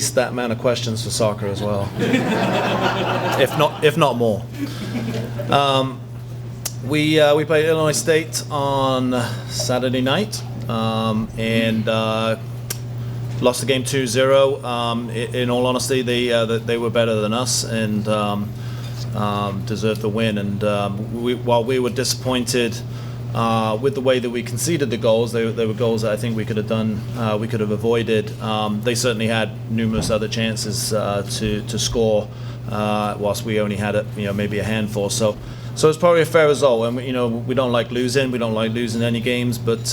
least that amount of questions for soccer as well, if not more. We played Illinois State on Saturday night and lost the game 2-0. In all honesty, they were better than us and deserved the win. And while we were disappointed with the way that we conceded the goals, they were goals that I think we could have done, we could have avoided. They certainly had numerous other chances to score, whilst we only had maybe a handful. So it's probably a fair result. And we don't like losing. We don't like losing any games, but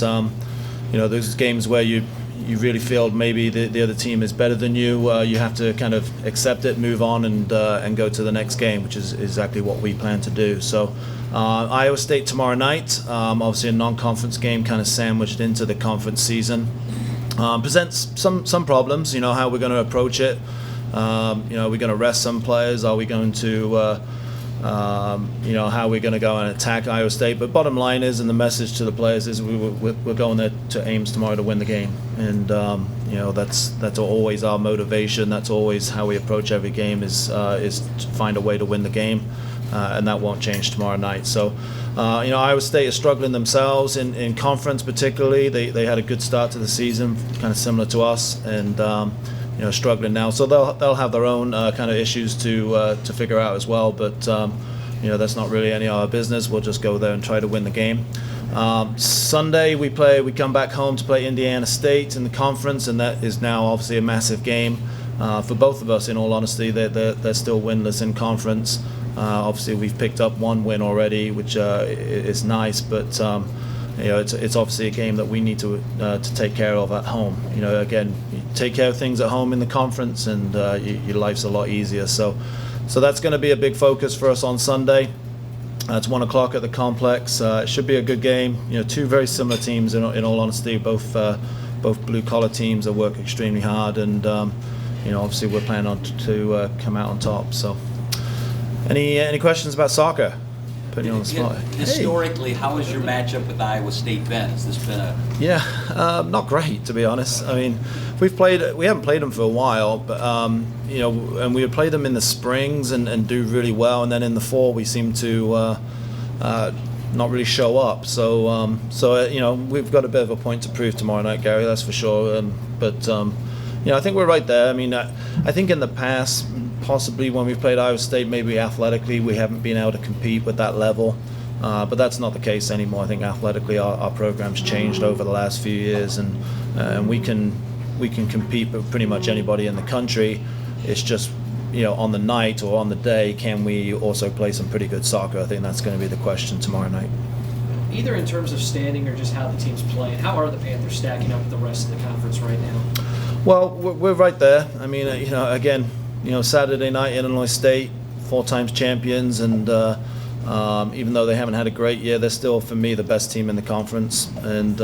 those games where you really feel maybe the other team is better than you, you have to kind of accept it, move on, and go to the next game, which is exactly what we plan to do. So Iowa State tomorrow night, obviously a non-conference game kind of sandwiched into the conference season, presents some problems. How we're going to approach it. Are we going to rest some players? Are we going to how we're going to go and attack Iowa State? But bottom line is, and the message to the players is, we're going there to Ames tomorrow to win the game, and that's always our motivation. That's always how we approach every game, is to find a way to win the game, and that won't change tomorrow night. So Iowa State is struggling themselves in conference, particularly. They had a good start to the season, kind of similar to us, and struggling now, so they'll have their own kind of issues to figure out as well. But that's not really any of our business. We'll just go there and try to win the game. Sunday we come back home to play Indiana State in the conference, and that is now obviously a massive game for both of us. In all honesty, they're still winless in conference. Obviously we've picked up one win already, which is nice, but it's obviously a game that we need to take care of at home. Again, you take care of things at home in the conference, and your life's a lot easier. So that's going to be a big focus for us on Sunday. It's 1 o'clock at the complex. It should be a good game. Two very similar teams. In all honesty, both blue collar teams that work extremely hard, and obviously we're planning on to come out on top. So, any questions about soccer? Putting you on the spot. Historically, how has your matchup with Iowa State been? Has this been not great, to be honest. I mean, we haven't played them for a while, but and we would play them in the springs and do really well, and then in the fall we seem to not really show up. So we've got a bit of a point to prove tomorrow night, Gary. That's for sure. But I think we're right there. I mean, I think in the past, possibly when we've played Iowa State, maybe athletically we haven't been able to compete with that level, but that's not the case anymore. I think athletically our program's changed over the last few years, and we can compete with pretty much anybody in the country. It's just on the night or on the day, can we also play some pretty good soccer? I think that's going to be the question tomorrow night. Either in terms of standing or just how the team's playing, how are the Panthers stacking up with the rest of the conference right now? Well, we're right there. I mean, again, Saturday night, Illinois State, 4 times champions, and even though they haven't had a great year, they're still, for me, the best team in the conference. And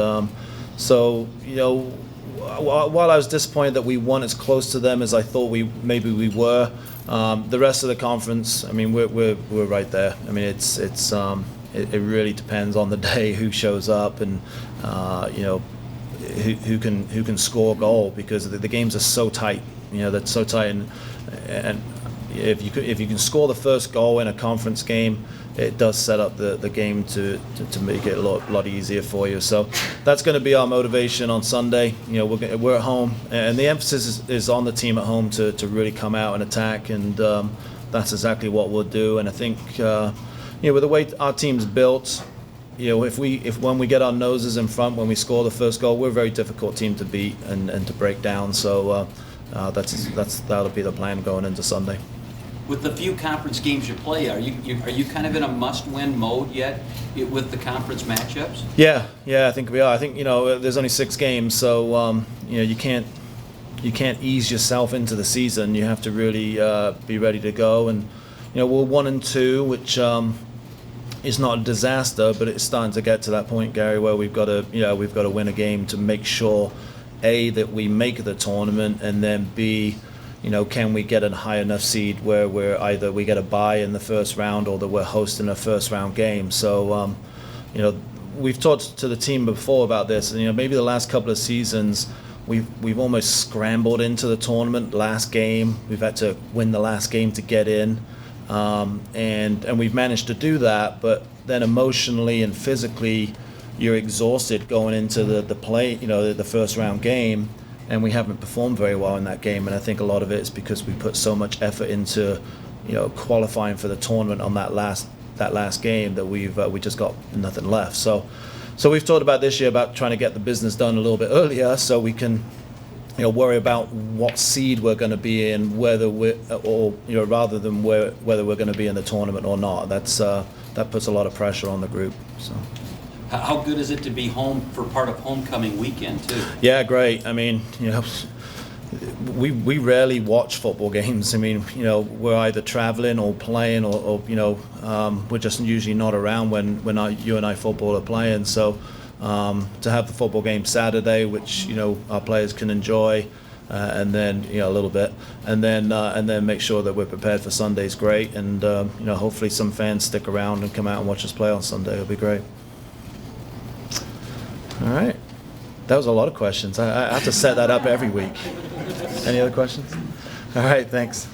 so, while I was disappointed that we weren't as close to them as I thought we were, the rest of the conference, I mean, we're right there. I mean, it really depends on the day who shows up, and who can score a goal, because the games are so tight. That's so tight, and if you can score the first goal in a conference game, it does set up the game to make it a lot easier for you. So that's going to be our motivation on Sunday. We're at home, and the emphasis is on the team at home to really come out and attack, and that's exactly what we'll do. And I think with the way our team's built, if when we get our noses in front when we score the first goal, we're a very difficult team to beat and to break down. So that'll be the plan going into Sunday. With the few conference games you play, are you kind of in a must-win mode yet with the conference matchups? Yeah, I think we are. I think there's only 6 games, so you can't ease yourself into the season. You have to really be ready to go. And we're 1-2, which is not a disaster, but it's starting to get to that point, Gary, where we've got to win a game to make sure, A, that we make the tournament, and then B, can we get a high enough seed where we get a bye in the first round, or that we're hosting a first round game. So we've talked to the team before about this, and maybe the last couple of seasons we've almost scrambled into the tournament last game. We've had to win the last game to get in, and we've managed to do that. But then emotionally and physically, you're exhausted going into the play, the first round game, and we haven't performed very well in that game. And I think a lot of it is because we put so much effort into, qualifying for the tournament on that last game that we just got nothing left. So we've talked about this year about trying to get the business done a little bit earlier, so we can, worry about what seed we're going to be in, whether rather than whether we're going to be in the tournament or not. That puts a lot of pressure on the group. So. How good is it to be home for part of homecoming weekend too? Yeah, great. I mean, we rarely watch football games. I mean, we're either traveling or playing, or we're just usually not around when our UNI football are playing. So to have the football game Saturday, which our players can enjoy, and then a little bit, and then make sure that we're prepared for Sunday is great. And hopefully some fans stick around and come out and watch us play on Sunday. It'll be great. All right. That was a lot of questions. I have to set that up every week. Any other questions? All right, thanks.